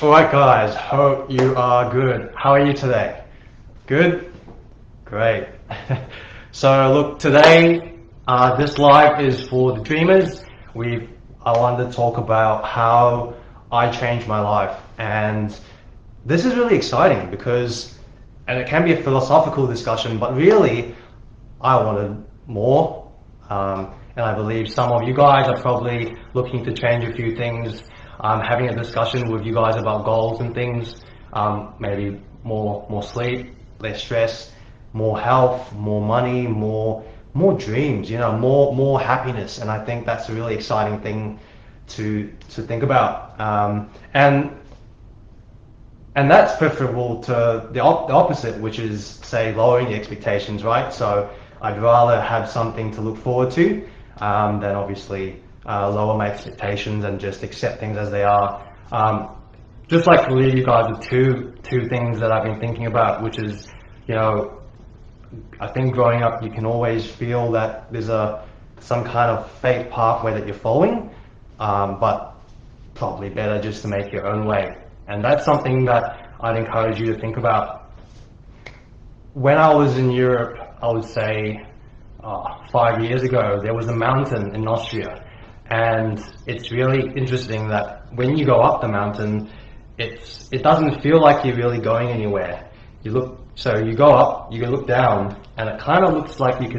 Alright guys, hope you are good. How are you today? Good? Great. So look, today this live is for the dreamers. I wanted to talk about how I changed my life, and this is really exciting because, and it can be a philosophical discussion, but really I wanted more, and I believe some of you guys are probably looking to change a few things. Having a discussion with you guys about goals and things, maybe more sleep, less stress, more health, more money, more dreams, more happiness. And I think that's a really exciting thing to think about. And that's preferable to the opposite, which is, say, lowering the expectations, right? So I'd rather have something to look forward to than obviously lower my expectations and just accept things as they are. Just like to leave you guys with two things that I've been thinking about, which is, I think growing up you can always feel that there's some kind of fate pathway that you're following, but probably better just to make your own way. And that's something that I'd encourage you to think about. When I was in Europe, I would say 5 years ago, there was a mountain in Austria. And it's really interesting that when you go up the mountain, it doesn't feel like you're really going anywhere. So you go up, you can look down, and it kind of looks like you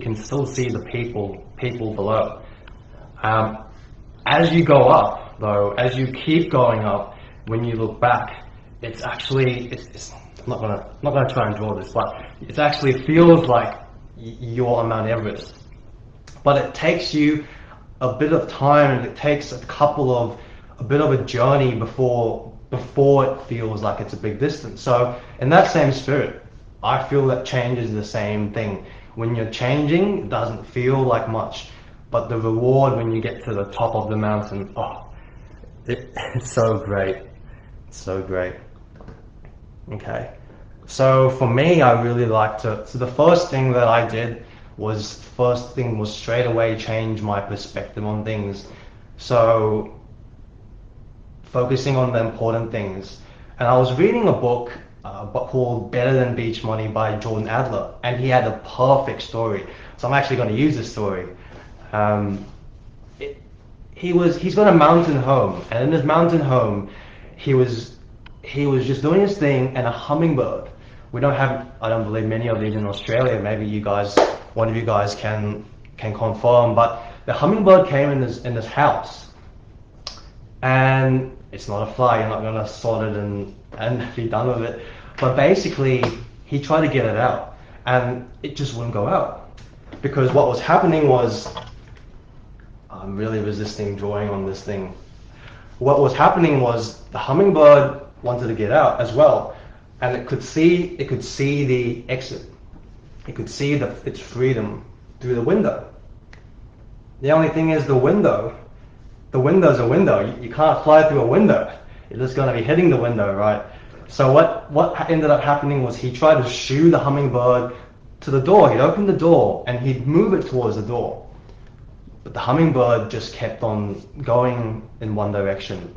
can still see the people below. As you go up, though, as you keep going up, when you look back, it's actually I'm not gonna try and draw this, but it actually feels like you're on Mount Everest. But it takes you a bit of time, and it takes a bit of a journey before it feels like it's a big distance. So in that same spirit, I feel that change is the same thing. When you're changing, it doesn't feel like much, but the reward when you get to the top of the mountain, it's so great. It's so great. Okay. So for me, I really like so the first thing that I did was straight away change my perspective on things. So focusing on the important things. And I was reading a book called Better Than Beach Money by Jordan Adler, and he had a perfect story. So I'm actually going to use this story. He's got a mountain home, and in his mountain home, he was just doing his thing, and a hummingbird. I don't believe many of these in Australia. Maybe one of you guys can confirm, but the hummingbird came in this house, and it's not a fly. You're not gonna sort it and be done with it. But basically, he tried to get it out, and it just wouldn't go out, because what was happening was, I'm really resisting drawing on this thing. What was happening was the hummingbird wanted to get out as well, and it could see the exit. It could see its freedom through the window. The only thing is the window's a window. You can't fly through a window. You're just going to be hitting the window, right? So what ended up happening was he tried to shoo the hummingbird to the door. He'd open the door and he'd move it towards the door. But the hummingbird just kept on going in one direction.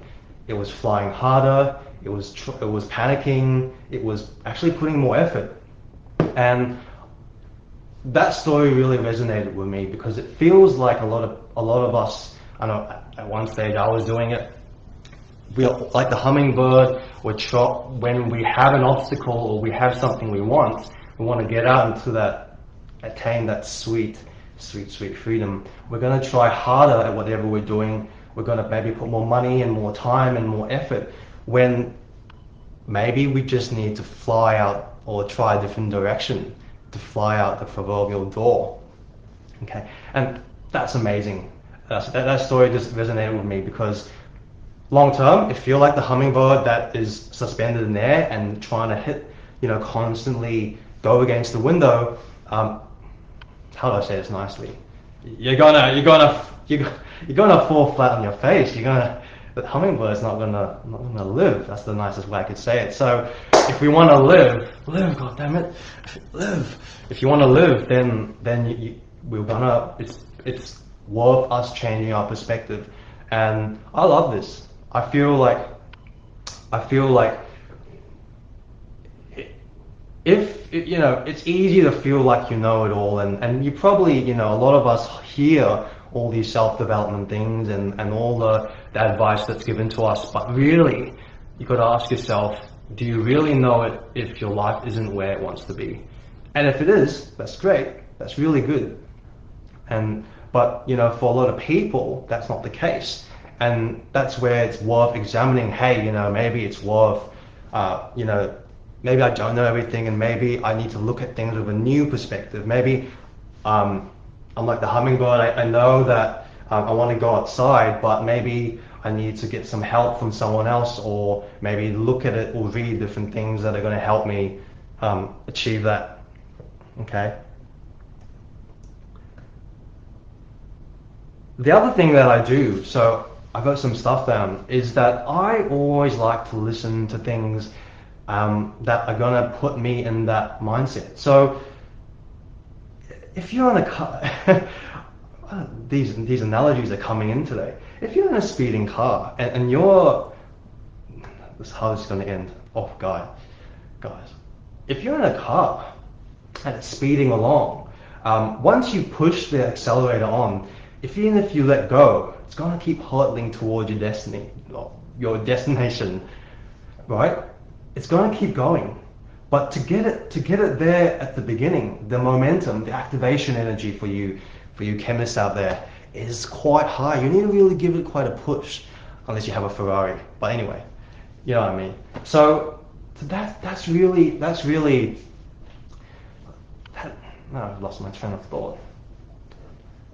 It was flying harder. It was panicking. It was actually putting more effort. And that story really resonated with me, because it feels like a lot of us. I know at one stage I was doing it. We are like the hummingbird. When we have an obstacle or we have something we want to get out into attain that sweet freedom. We're going to try harder at whatever we're doing. We're going to maybe put more money and more time and more effort, when maybe we just need to fly out or try a different direction to fly out the proverbial door. Okay, and that's amazing. That story just resonated with me, because long term, it feels like the hummingbird that is suspended in there and trying to hit, constantly go against the window. How do I say this nicely? You're gonna fall flat on your face. The hummingbird's not gonna live. That's the nicest way I could say it. So if we want to live, God damn it, live. If you want to live, then it's worth us changing our perspective. And I love this. I feel like I feel like if you know, it's easy to feel like you know it all, and you probably, you know, a lot of us hear all these self-development things and all the advice that's given to us, but really you got to ask yourself, do you really know it if your life isn't where it wants to be? And if it is, that's great, that's really good. And but you know, for a lot of people that's not the case, and that's where it's worth examining. Hey, you know, maybe it's worth you know, maybe I don't know everything, and maybe I need to look at things with a new perspective. Maybe I'm like the hummingbird. I know that I want to go outside, but maybe I need to get some help from someone else, or maybe look at it or read different things that are going to help me achieve that. Okay. The other thing that I do, so I got some stuff down, is that I always like to listen to things that are gonna put me in that mindset. So if you're in a car, these analogies are coming in today. If you're in a speeding car and you're, this is how this is gonna end. Oh, guys, if you're in a car and it's speeding along, once you push the accelerator on, even if you let go, it's gonna keep hurtling towards your destiny, your destination, right? It's gonna keep going. But to get it there at the beginning, the momentum, the activation energy for you chemists out there is quite high. You need to really give it quite a push, unless you have a Ferrari. But anyway, you know what I mean. So that's really no, I've lost my train of thought.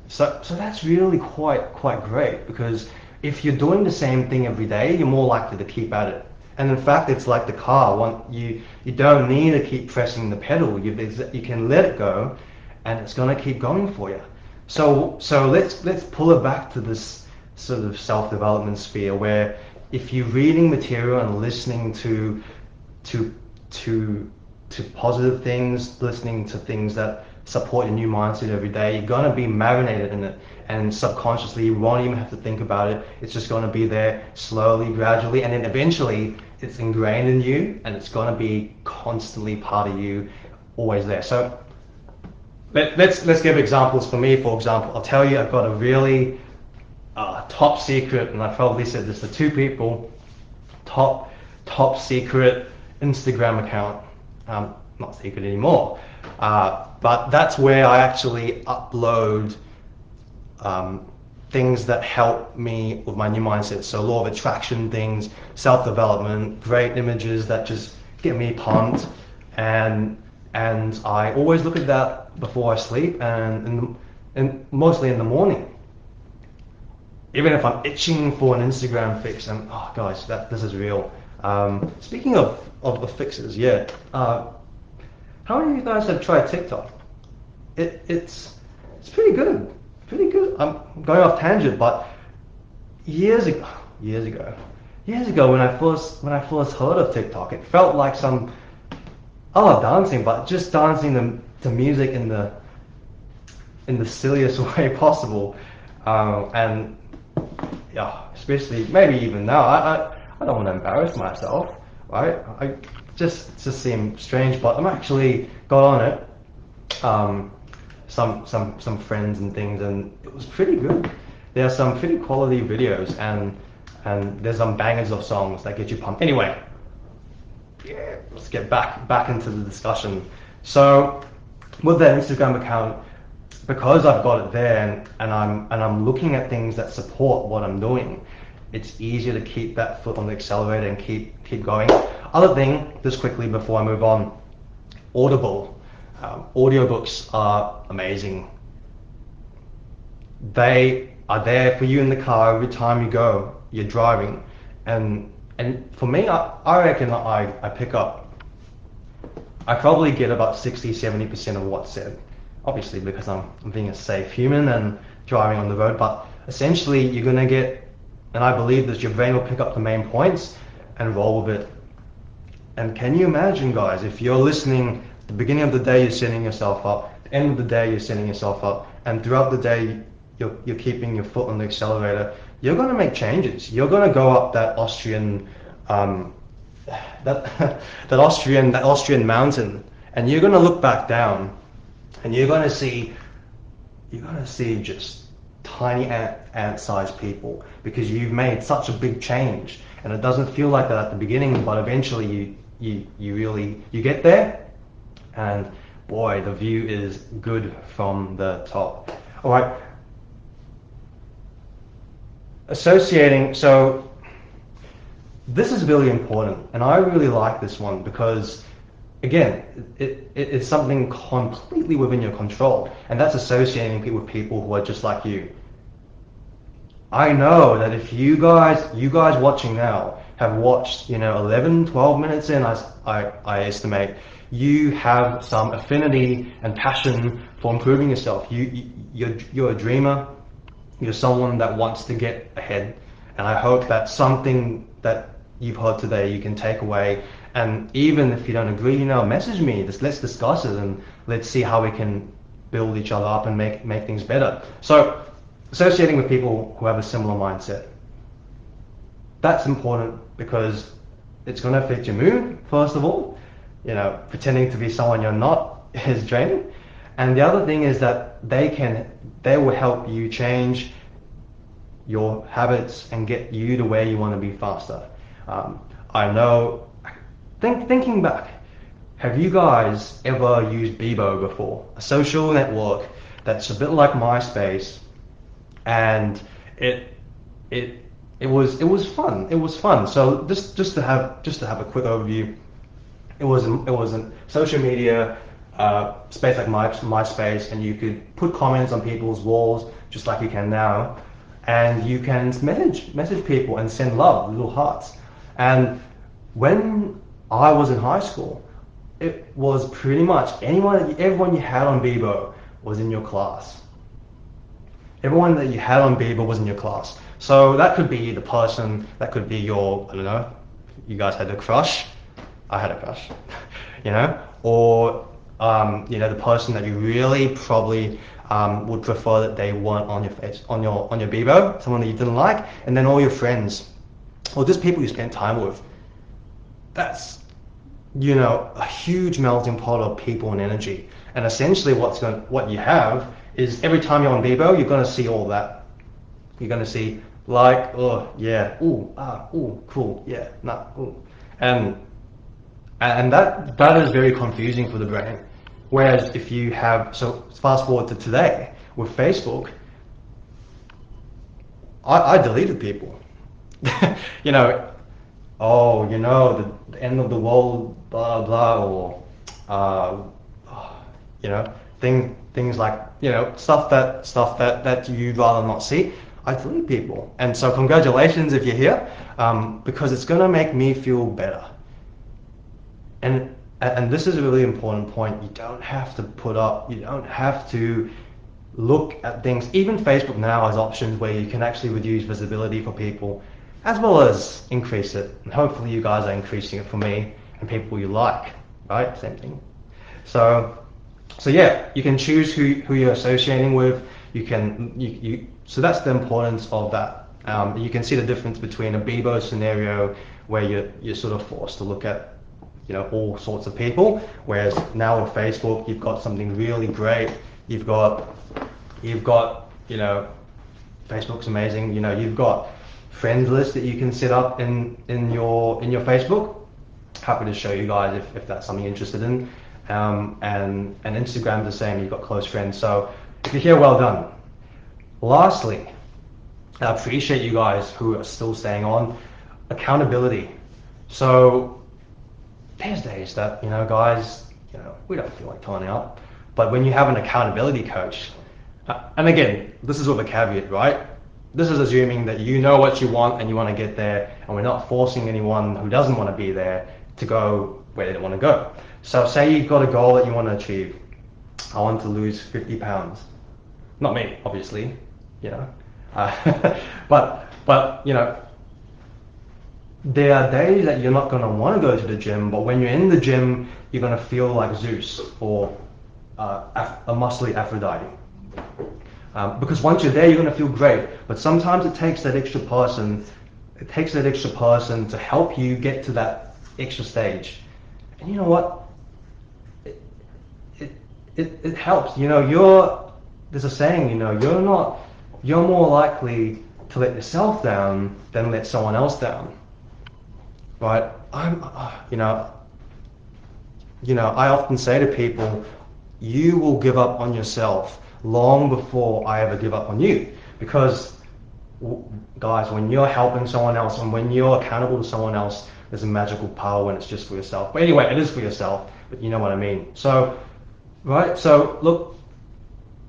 So that's really quite great, because if you're doing the same thing every day, you're more likely to keep at it. And in fact, it's like the car. You don't need to keep pressing the pedal. You can let it go, and it's gonna keep going for you. So let's pull it back to this sort of self-development sphere, where if you're reading material and listening to positive things, listening to things that support your new mindset every day, you're gonna be marinated in it, and subconsciously you won't even have to think about it. It's just gonna be there slowly, gradually, and then eventually it's ingrained in you, and it's gonna be constantly part of you, always there. So let's give examples. For me, for example, I'll tell you, I've got a really top secret, and I probably said this to two people, top secret Instagram account. Not secret anymore, but that's where I actually upload things that help me with my new mindset. So law of attraction things, self-development, great images that just get me pumped, and I always look at that before I sleep, and mostly in the morning. Even if I'm itching for an Instagram fix, and oh guys, this is real. Speaking of fixes, yeah. How many of you guys have tried TikTok? It's pretty good. Pretty good. I'm going off tangent, but years ago, when I first heard of TikTok, it felt like some, I love dancing, but just dancing to music in the silliest way possible, and yeah, especially maybe even now, I don't want to embarrass myself, right? I just seem strange, but I'm actually got on it. Some friends and things, and it was pretty good. There are some pretty quality videos, and there's some bangers of songs that get you pumped. Anyway, yeah, let's get back into the discussion. So with that Instagram account, because I've got it there, and I'm looking at things that support what I'm doing, it's easier to keep that foot on the accelerator and keep going. Other thing, just quickly before I move on, Audible. Audiobooks are amazing. They are there for you in the car every time you're driving, and for me, I reckon I pick up, I probably get about 60-70% of what's said, obviously because I'm being a safe human and driving on the road, but essentially you're gonna get, and I believe that your brain will pick up the main points and roll with it. And can you imagine, guys, if you're listening, at the beginning of the day you're setting yourself up, at the end of the day you're setting yourself up, and throughout the day you're keeping your foot on the accelerator, you're going to make changes. You're going to go up that Austrian that Austrian mountain, and you're gonna look back down, and you're gonna see just tiny ant-sized people, because you've made such a big change, and it doesn't feel like that at the beginning, but eventually you really you get there, and boy, the view is good from the top. All right, associating. So this is really important, and I really like this one because, again, it's something completely within your control, and that's associating with people who are just like you. I know that if you guys watching now have watched, 11, 12 minutes in, I estimate, you have some affinity and passion for improving yourself. You're a dreamer. You're someone that wants to get ahead, and I hope that's something that you've heard today you can take away. And even if you don't agree, message me. Let's discuss it, and let's see how we can build each other up and make things better. So, associating with people who have a similar mindset, that's important because it's going to affect your mood, first of all. Pretending to be someone you're not is draining. And the other thing is that they will help you change your habits and get you to where you want to be faster. I know, thinking back, have you guys ever used Bebo before? A social network that's a bit like MySpace, and it was fun. It was fun. So just to have a quick overview, it was a social media space like MySpace, and you could put comments on people's walls just like you can now, and you can message people and send love, little hearts. And when I was in high school, it was pretty much everyone you had on Bebo was in your class. Everyone that you had on Bebo was in your class. So that could be the person, that could be your, I don't know, you guys had a crush. I had a crush, or the person that you really probably would prefer that they weren't on your face, on your Bebo, someone that you didn't like, and then all your friends, or just people you spent time with. That's, a huge melting pot of people and energy. And essentially what you have is every time you're on Bebo, you're going to see all that. You're going to see like, oh yeah, ooh, cool, yeah, nah, ooh. And that is very confusing for the brain. Whereas if you have, so fast forward to today, with Facebook, I deleted people. The end of the world, blah blah, or things like stuff that you'd rather not see. I delete people, and so congratulations if you're here, because it's gonna make me feel better. And this is a really important point. You don't have to look at things. Even Facebook now has options where you can actually reduce visibility for people, as well as increase it. And hopefully you guys are increasing it for me and people you like, right? Same thing. So yeah, you can choose who you're associating with. So that's the importance of that. You can see the difference between a Bebo scenario where you're sort of forced to look at all sorts of people, whereas now with Facebook you've got something really great. You've got Facebook's amazing. You've got friends list that you can set up in your Facebook. Happy to show you guys if that's something you're interested in. And Instagram's the same. You've got close friends. So if you're here, well done. Lastly, I appreciate you guys who are still staying on. Accountability. So there's days that, guys, we don't feel like turning up. But when you have an accountability coach, and again, this is with a caveat, right? This is assuming that you know what you want and you want to get there, and we're not forcing anyone who doesn't want to be there to go where they don't want to go. So say you've got a goal that you want to achieve. I want to lose 50 pounds. Not me, obviously, but there are days that you're not going to want to go to the gym, but when you're in the gym, you're going to feel like Zeus or a muscly Aphrodite. Because once you're there, you're going to feel great. But sometimes it takes that extra person to help you get to that extra stage. And you know what? It helps. There's a saying, you're more likely to let yourself down than let someone else down, right? I often say to people, you will give up on yourself long before I ever give up on you. Because, guys, when you're helping someone else and when you're accountable to someone else, there's a magical power when it's just for yourself. But anyway, it is for yourself, but you know what I mean. So, right, so look,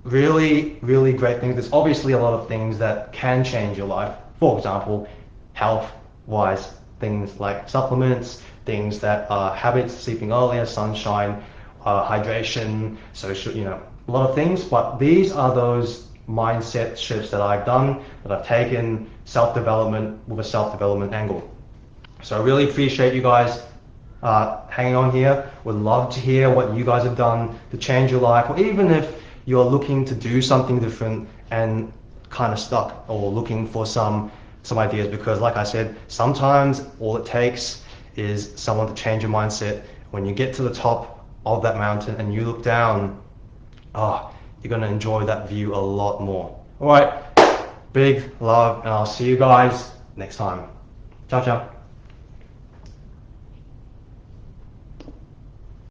really, really great things. There's obviously a lot of things that can change your life. For example, health-wise, things like supplements, things that are habits, sleeping earlier, sunshine, hydration, social, a lot of things. But these are those mindset shifts that I've done, that I've taken self-development with a self-development angle. So I really appreciate you guys hanging on here. Would love to hear what you guys have done to change your life, or even if you're looking to do something different and kind of stuck, or looking for some ideas, because like I said, sometimes all it takes is someone to change your mindset. When you get to the top of that mountain and you look down, you're going to enjoy that view a lot more. All right, big love, and I'll see you guys next time. Ciao, ciao.